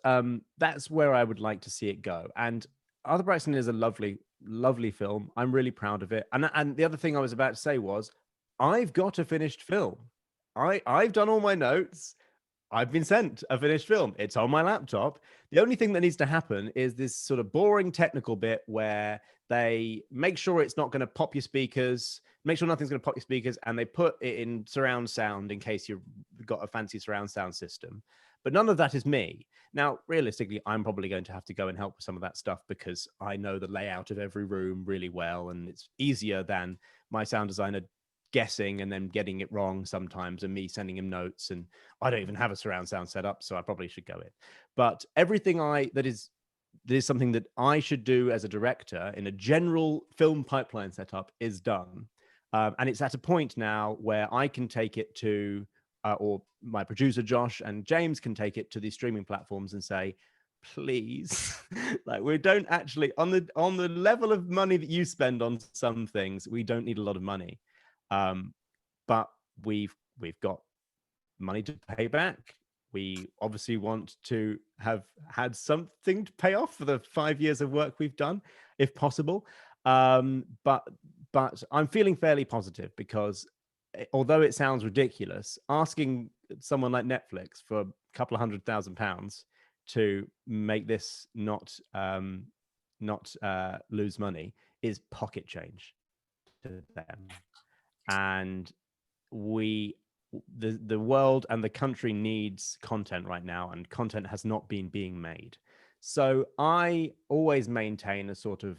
that's where I would like to see it go. And Arthur Braxton is a lovely, lovely film. I'm really proud of it. And the other thing I was about to say was, I've got a finished film. I've done all my notes. I've been sent a finished film. It's on my laptop. The only thing that needs to happen is this sort of boring technical bit where they make sure it's not going to pop your speakers, make sure nothing's going to pop your speakers, and they put it in surround sound in case you've got a fancy surround sound system. But none of that is me. Now, realistically, I'm probably going to have to go and help with some of that stuff, because I know the layout of every room really well, and it's easier than my sound designer guessing and then getting it wrong sometimes, and me sending him notes. And I don't even have a surround sound set up, so I probably should go in. But everything that is something that I should do as a director in a general film pipeline setup is done. And it's at a point now where I can take it to, or my producer Josh and James can take it to these streaming platforms and say, please, like, we don't actually, on the level of money that you spend on some things, we don't need a lot of money. But we've got money to pay back. We obviously want to have had something to pay off for the 5 years of work we've done, if possible. But I'm feeling fairly positive, because although it sounds ridiculous, asking someone like Netflix for a couple of £100,000 to make this not lose money is pocket change to them. And the world and the country needs content right now, and content has not been being made. So I always maintain a sort of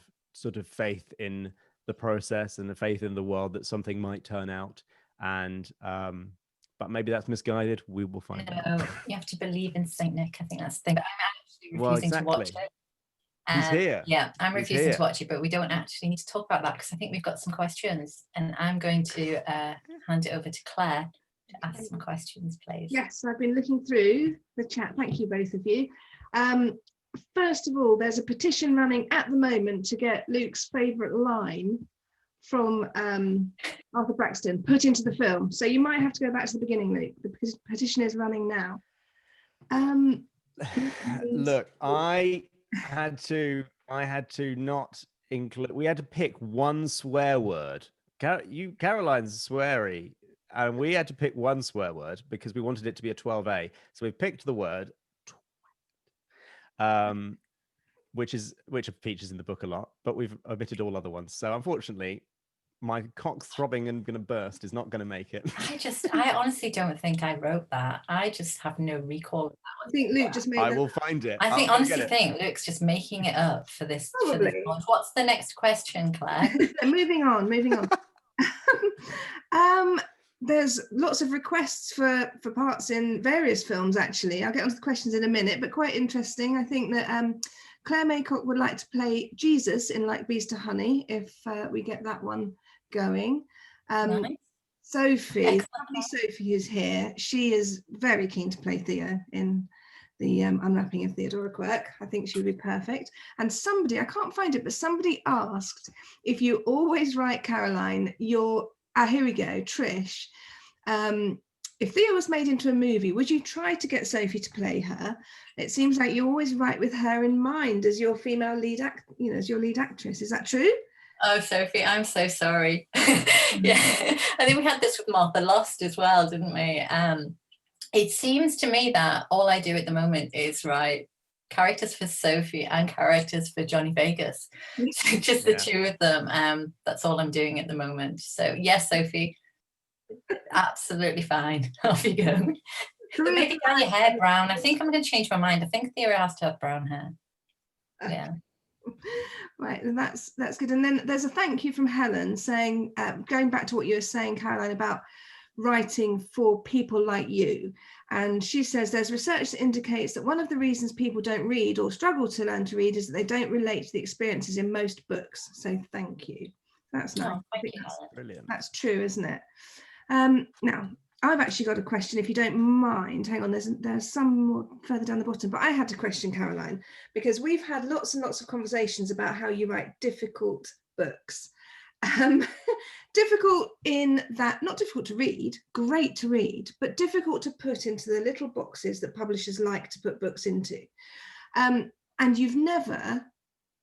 faith in the process and the faith in the world that something might turn out. And but maybe that's misguided. We will find out. You have to believe in Saint Nick. I think that's the thing. But I'm actually refusing to watch it. He's here. Yeah, I'm refusing to watch it, but we don't actually need to talk about that, because I think we've got some questions, and I'm going to hand it over to Claire to ask some questions, please. Yes, I've been looking through the chat. Thank you, both of you. First of all, there's a petition running at the moment to get Luke's favourite line from Arthur Braxton put into the film. So you might have to go back to the beginning, Luke. The petition is running now. Look, I had to not include, we had to pick one swear word. Caroline's sweary, and we had to pick one swear word because we wanted it to be a 12A. So we picked the word which features in the book a lot, but we've omitted all other ones. So unfortunately, my cock's throbbing and gonna burst is not gonna make it. I honestly don't think I wrote that. I just have no recall of that. I think Luke just made I will find it. I honestly think Luke's just making it up for this. What's the next question, Claire? moving on. There's lots of requests for parts in various films, actually. I'll get onto the questions in a minute, but quite interesting. I think that Claire Maycock would like to play Jesus in Like Bees to Honey, if we get that one going. Nice. Sophie, lovely Sophie is here. She is very keen to play Theo in the Unwrapping of Theodora Quirke. I think she would be perfect. And somebody, I can't find it, but somebody asked if you always write Caroline, here we go, Trish. If Theo was made into a movie, would you try to get Sophie to play her? It seems like you always write with her in mind as your female lead as your lead actress. Is that true? Oh, Sophie, I'm so sorry. Yeah, I think we had this with Martha Lost as well, didn't we? It seems to me that all I do at the moment is write characters for Sophie and characters for Johnny Vegas. So just the two of them. That's all I'm doing at the moment. So yes, Sophie, absolutely fine. Off you go. But maybe dye your hair brown. I think I'm going to change my mind. I think Theo has to have brown hair. Yeah. Right, and that's good. And then there's a thank you from Helen saying, going back to what you were saying, Caroline, about writing for people like you. And she says there's research that indicates that one of the reasons people don't read or struggle to learn to read is that they don't relate to the experiences in most books. So thank you. That's nice. Thank you, Brilliant. That's true, isn't it? Now, I've actually got a question, if you don't mind. Hang on, there's some more further down the bottom, but I had a question, Caroline, because we've had lots and lots of conversations about how you write difficult books. Difficult in that, not difficult to read, great to read, but difficult to put into the little boxes that publishers like to put books into. And you've never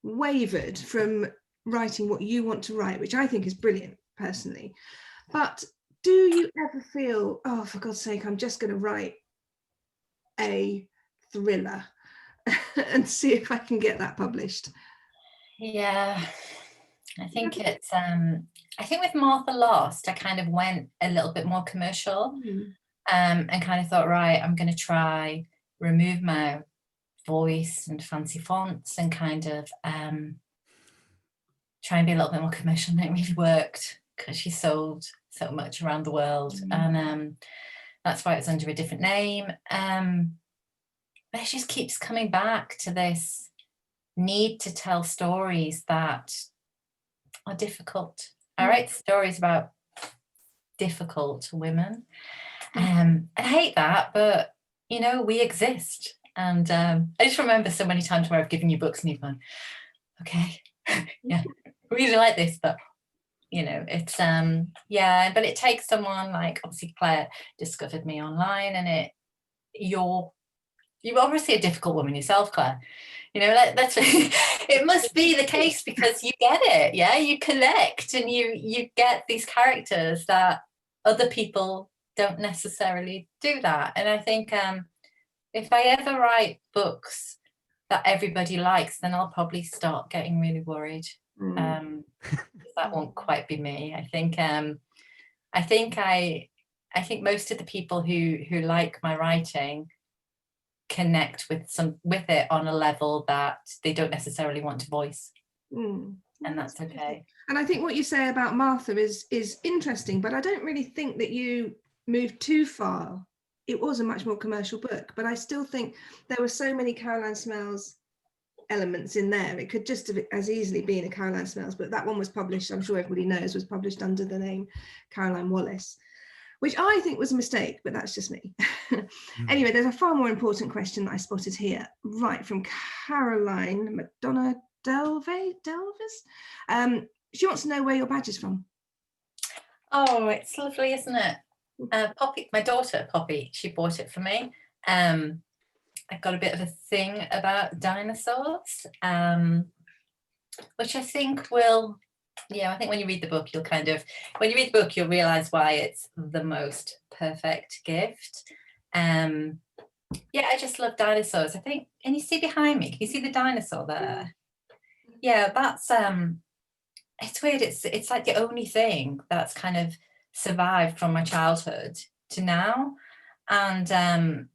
wavered from writing what you want to write, which I think is brilliant, personally. But do you ever feel, oh, for God's sake, I'm just going to write a thriller and see if I can get that published? Yeah, I think it's, I think with Martha Lost, I kind of went a little bit more commercial and kind of thought, right, I'm going to try remove my voice and fancy fonts and kind of try and be a little bit more commercial. And it really worked because she sold so much around the world, and that's why it's under a different name. But it just keeps coming back to this need to tell stories that are difficult. I write stories about difficult women, and I hate that, but you know, we exist. And I just remember so many times where I've given you books and you've gone, okay, yeah, I really like this, but you know, it's yeah, but it takes someone like, obviously Claire discovered me online, and you're obviously a difficult woman yourself, Claire. You know, that's it must be the case, because you get it, yeah, you connect and you get these characters that other people don't necessarily do that. And I think if I ever write books that everybody likes, then I'll probably start getting really worried. That won't quite be me. I think most of the people who like my writing connect with it on a level that they don't necessarily want to voice, and that's okay. And I think what you say about Martha is interesting, but I don't really think that you moved too far. It was a much more commercial book, but I still think there were so many Caroline Smailes elements in there. It could just have as easily been a Caroline Smailes book. That one was published, I'm sure everybody knows, was published under the name Caroline Wallace, which I think was a mistake, but that's just me. Anyway, there's a far more important question that I spotted here, right from Caroline McDonough Delvis. She wants to know where your badge is from. Oh, it's lovely, isn't it? Poppy, my daughter Poppy, she bought it for me. I've got a bit of a thing about dinosaurs, which I think will, I think when you read the book, you'll realize why it's the most perfect gift. I just love dinosaurs. I think, and you see behind me, can you see the dinosaur there? Yeah, that's it's weird. It's like the only thing that's kind of survived from my childhood to now. And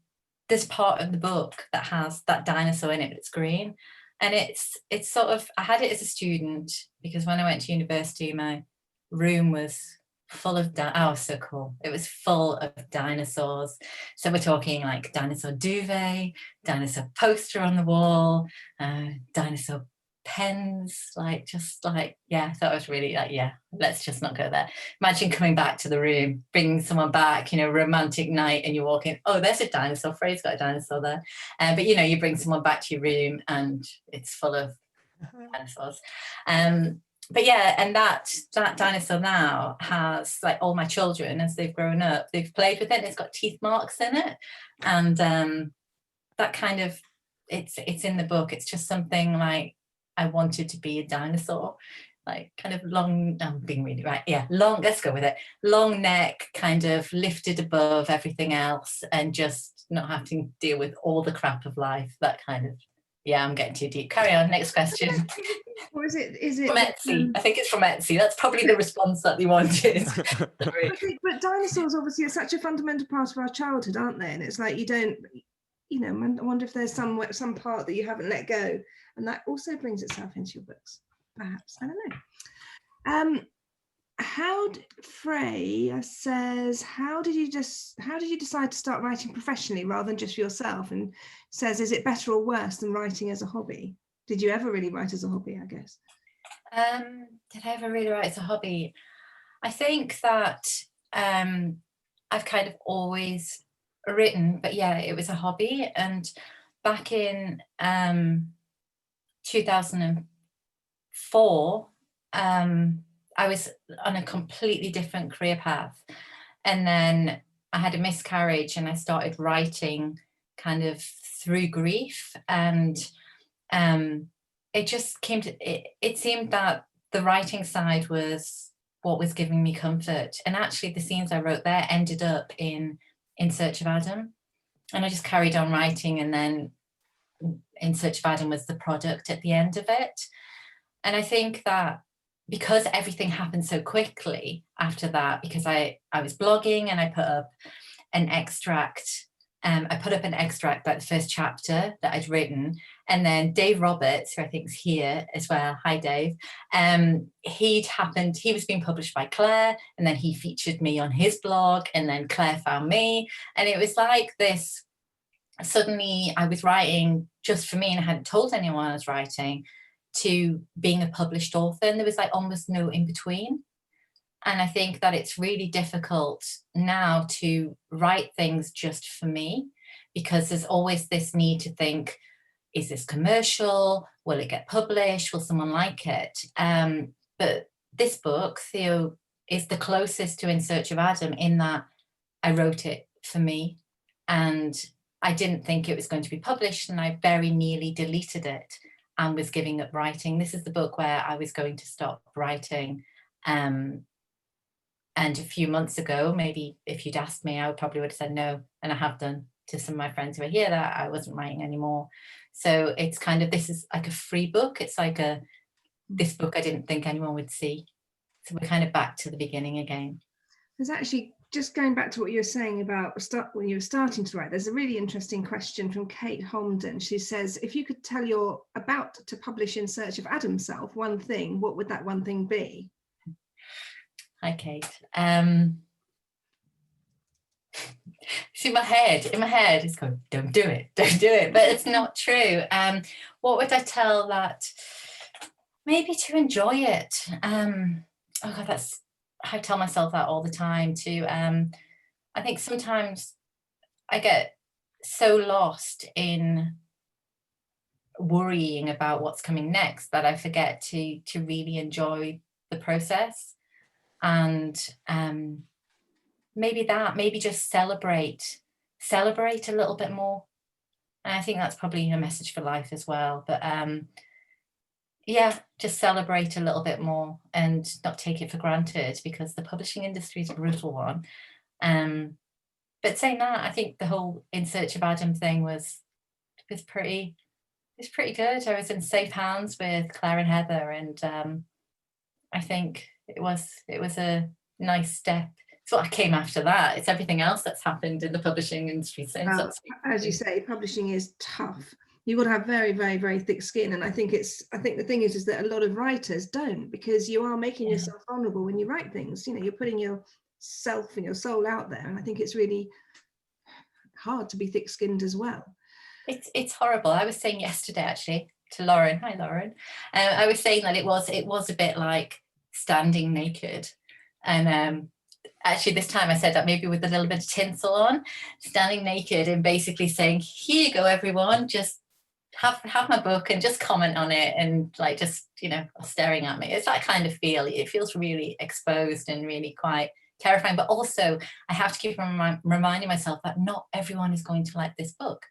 there's part of the book that has that dinosaur in it, but it's green. And it's sort of, I had it as a student because when I went to university, my room was full of, so cool. It was full of dinosaurs. So we're talking like dinosaur duvet, dinosaur poster on the wall, dinosaur pens, like just like, yeah, so I was really like, yeah, let's just not go there. Imagine coming back to the room, bringing someone back, you know, romantic night, and you walk in, oh, there's a dinosaur, Frey's got a dinosaur there. But you know, you bring someone back to your room and it's full of dinosaurs. But yeah, and that dinosaur now has, like, all my children, as they've grown up, they've played with it, and it's got teeth marks in it, and that kind of, it's in the book. It's just something like, I wanted to be a dinosaur, like kind of long, I'm being really right, yeah, long, let's go with it, long neck, kind of lifted above everything else, and just not having to deal with all the crap of life, that kind of, yeah, I'm getting too deep. Carry on, next question. Or is it From Etsy. I think it's from Etsy. That's probably the response that they wanted. But dinosaurs obviously are such a fundamental part of our childhood, aren't they? And it's like, you don't, you know, I wonder if there's some part that you haven't let go, and that also brings itself into your books, perhaps. I don't know. Frey says, how did you decide to start writing professionally rather than just for yourself? And says, is it better or worse than writing as a hobby? Did you ever really write as a hobby, I guess? Did I ever really write as a hobby? I think that I've kind of always written, but yeah, it was a hobby. And back in 2004, I was on a completely different career path. And then I had a miscarriage, and I started writing kind of through grief. And it just came to, it seemed that the writing side was what was giving me comfort. And actually the scenes I wrote there ended up in Search of Adam. And I just carried on writing, and then In Search of Adam was the product at the end of it. And I think that because everything happened so quickly after that, because I was blogging, and I put up an extract. I put up an extract about the first chapter that I'd written, and then Dave Roberts, who I think is here as well, hi Dave, he was being published by Claire, and then he featured me on his blog, and then Claire found me, and it was like this, suddenly I was writing just for me, and I hadn't told anyone I was writing, to being a published author, and there was like almost no in between. And I think that it's really difficult now to write things just for me, because there's always this need to think, is this commercial? Will it get published? Will someone like it? But this book, THEO, is the closest to In Search of Adam, in that I wrote it for me, and I didn't think it was going to be published, and I very nearly deleted it and was giving up writing. This is the book where I was going to stop writing. And a few months ago, maybe if you'd asked me, I probably would have said no. And I have done to some of my friends who are here, that I wasn't writing anymore. So it's kind of, this is like a free book. It's like this book I didn't think anyone would see. So we're kind of back to the beginning again. There's actually, just going back to what you were saying about when you were starting to write, there's a really interesting question from Kate Holmden. She says, if you could tell your about to publish In Search of Adam self one thing, what would that one thing be? Hi, Kate. See, in my head, it's going, don't do it, but it's not true. What would I tell that? Maybe to enjoy it. Oh God, I tell myself that all the time too. I think sometimes I get so lost in worrying about what's coming next that I forget to really enjoy the process. And maybe just celebrate a little bit more. And I think that's probably a message for life as well. But yeah, just celebrate a little bit more and not take it for granted, because the publishing industry is a brutal one. But saying that, I think the whole In Search of Adam thing was pretty good. I was in safe hands with Claire and Heather, and I think it was a nice step. It's what came after that. It's everything else that's happened in the publishing industry since. As you say, publishing is tough. You've got to have very, very, very thick skin. And I think the thing is that a lot of writers don't, because you are making yourself vulnerable when you write things. You know, you're putting yourself and your soul out there. And I think it's really hard to be thick-skinned as well. It's horrible. I was saying yesterday, actually, to Lauren. Hi, Lauren. I was saying that it was a bit like standing naked, and actually this time I said that maybe with a little bit of tinsel on, standing naked and basically saying, here you go, everyone, just have my book and just comment on it, and like just, you know, staring at me. It's that kind of feel. It feels really exposed and really quite terrifying, but also I have to keep reminding myself that not everyone is going to like this book,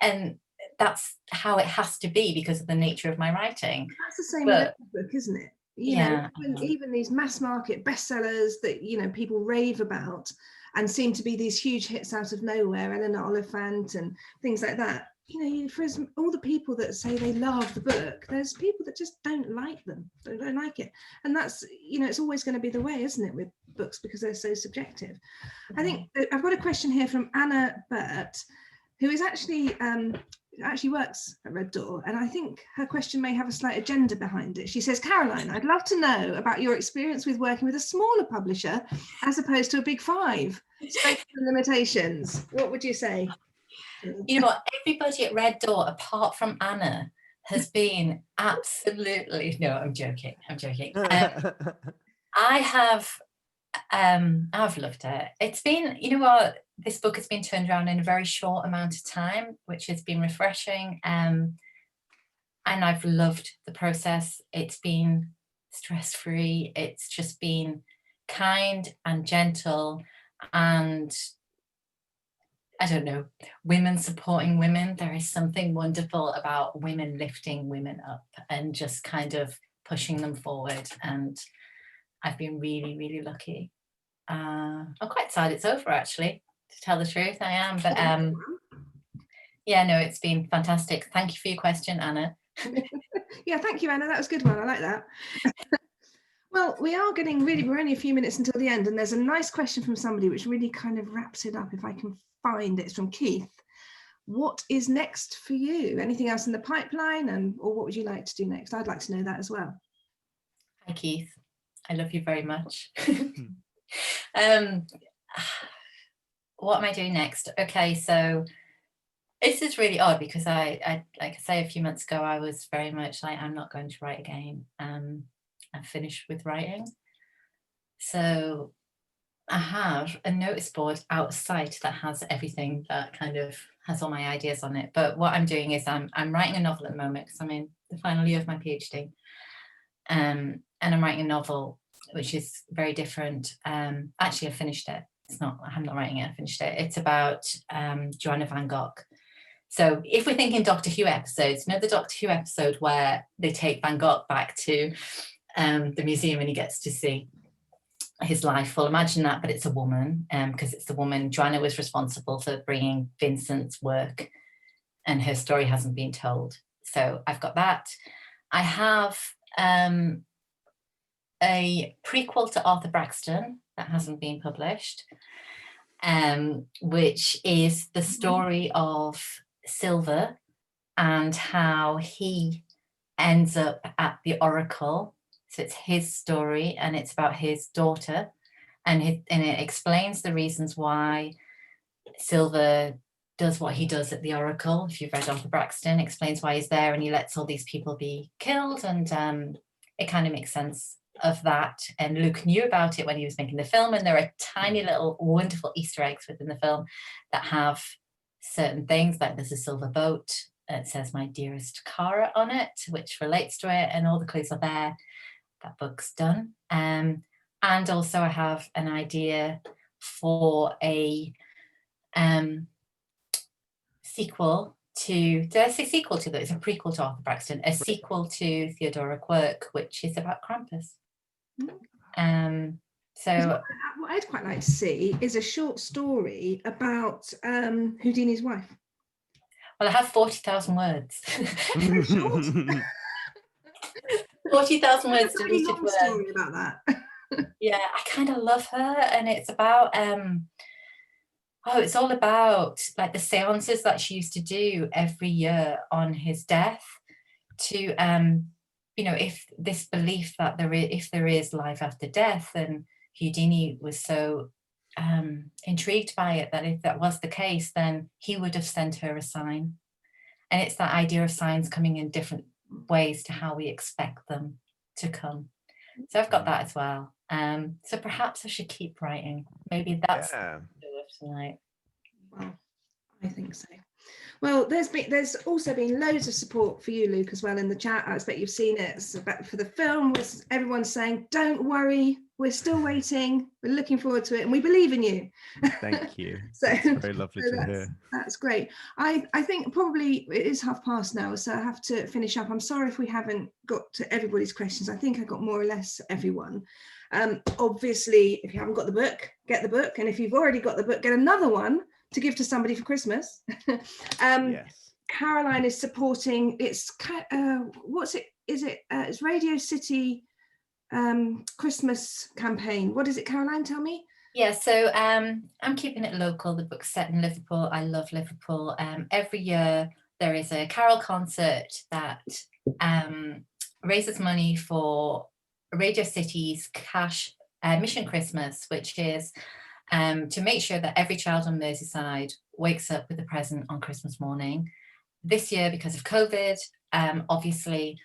and that's how it has to be because of the nature of my writing. That's the same with every book, isn't it? You Yeah. know, even these mass market bestsellers that, you know, people rave about and seem to be these huge hits out of nowhere, Eleanor Oliphant and things like that. You know, for all the people that say they love the book, there's people that just don't like them, don't like it. And that's, you know, it's always going to be the way, isn't it, with books, because they're so subjective. I think I've got a question here from Anna Burt, who is actually works at RedDoor, and I think her question may have a slight agenda behind it. She says, Caroline, I'd love to know about your experience with working with a smaller publisher as opposed to a big five. Strengths and limitations. What would you say? You know what? Everybody at RedDoor, apart from Anna, has been absolutely. No, I'm joking. I've loved it. It's been, you know what? This book has been turned around in a very short amount of time, which has been refreshing. And I've loved the process. It's been stress-free. It's just been kind and gentle, and I don't know, women supporting women. There is something wonderful about women lifting women up and just kind of pushing them forward. And I've been really, really lucky. I'm quite sad it's over, actually, to tell the truth. I am. But yeah, no, it's been fantastic. Thank you for your question, Anna. Yeah, thank you, Anna. That was a good one. I like that. Well, we're only a few minutes until the end, and there's a nice question from somebody which really kind of wraps it up, if I can find it. It's from Keith. What is next for you? Anything else in the pipeline, or what would you like to do next? I'd like to know that as well. Hi, Keith. I love you very much. What am I doing next? Okay, so this is really odd because I like I say, a few months ago, I was very much like, I'm not going to write again. I'm finished with writing. So I have a notice board outside that has everything, that kind of has all my ideas on it. But what I'm doing is I'm writing a novel at the moment because I'm in the final year of my PhD. And I'm writing a novel which is very different. Actually, I finished it. I'm not writing it, I finished it. It's about Joanna van Gogh. So if we're thinking Doctor Who episodes, you know the Doctor Who episode where they take Van Gogh back to the museum and he gets to see his life? Well, imagine that, but it's a woman, because it's the woman. Joanna was responsible for bringing Vincent's work, and her story hasn't been told. So I've got that. I have a prequel to Arthur Braxton that hasn't been published, which is the story of Silver and how he ends up at the Oracle. So it's his story, and it's about his daughter, and it explains the reasons why Silver does what he does at the Oracle. If you've read Arthur Braxton, explains why he's there, and he lets all these people be killed, and it kind of makes sense of that. And Luke knew about it when he was making the film, and there are tiny little wonderful Easter eggs within the film that have certain things, like there's a silver boat, it says "My dearest Cara" on it, which relates to it, and all the clues are there. That book's done. And also I have an idea for a sequel to, did I say sequel to that? It's a prequel to Arthur Braxton, a sequel to Theodora Quirke, which is about Krampus. So what I'd quite like to see is a short story about Houdini's wife. Well, I have 40,000 words. 40,000 words deleted words. Story about that. Yeah, I kind of love her, and it's about it's all about like the seances that she used to do every year on his death to you know, if this belief that if there is life after death, and Houdini was so intrigued by it that if that was the case, then he would have sent her a sign. And it's that idea of signs coming in different ways to how we expect them to come. So I've got that as well. So perhaps I should keep writing. Maybe that's Yeah. the of tonight. Well, I think so. Well, there's also been loads of support for you, Luke, as well in the chat. I expect you've seen it. So for the film, everyone's saying, don't worry, we're still waiting. We're looking forward to it, and we believe in you. Thank you. So That's very lovely so to hear. That's great. I think probably it is past now, so I have to finish up. I'm sorry if we haven't got to everybody's questions. I think I got more or less everyone. Obviously, if you haven't got the book, get the book, and if you've already got the book, get another one to give to somebody for Christmas. Yes. Caroline is supporting. It's what's it? Is it? It's Radio City Christmas campaign. What is it, Caroline? Tell me. Yeah, so I'm keeping it local. The book's set in Liverpool. I love Liverpool. Every year there is a carol concert that raises money for Radio City's cash Mission Christmas, which is to make sure that every child on Merseyside wakes up with a present on Christmas morning. This year, because of COVID, obviously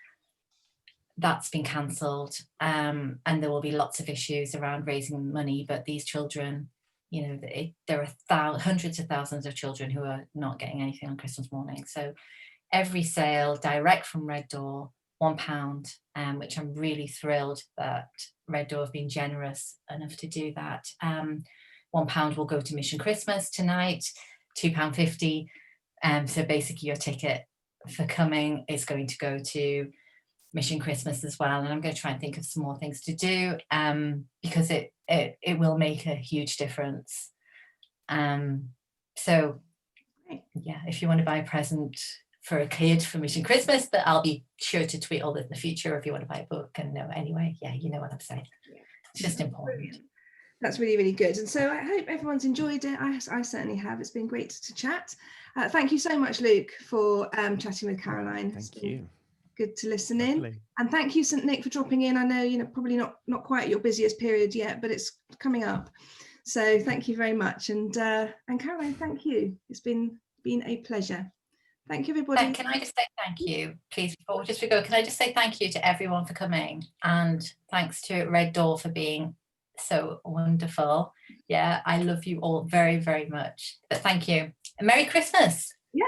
that's been cancelled, and there will be lots of issues around raising money, but these children, you know, there are hundreds of thousands of children who are not getting anything on Christmas morning. So every sale direct from RedDoor, £1, which I'm really thrilled that RedDoor have been generous enough to do that. £1 will go to Mission Christmas tonight, £2.50. So basically your ticket for coming is going to go to Mission Christmas as well. And I'm going to try and think of some more things to do because it will make a huge difference. So yeah, if you want to buy a present for a kid for Mission Christmas, but I'll be sure to tweet all that in the future if you want to buy a book. And no, anyway, yeah, you know what I'm saying. It's just important. Brilliant. That's really, really good. And so I hope everyone's enjoyed it. I certainly have. It's been great to chat. Thank you so much, Luke, for chatting with Caroline. Thank you. Good to listen Lovely. in. And thank you, St. Nick, for dropping in. I know, you know, probably not quite your busiest period yet, but it's coming up. So thank you very much. And Caroline, thank you. It's been a pleasure. Thank you, everybody. Can I just say thank you, please, before we go, can I just say thank you to everyone for coming, and thanks to RedDoor for being so wonderful. Yeah, I love you all very, very much. But thank you. And Merry Christmas.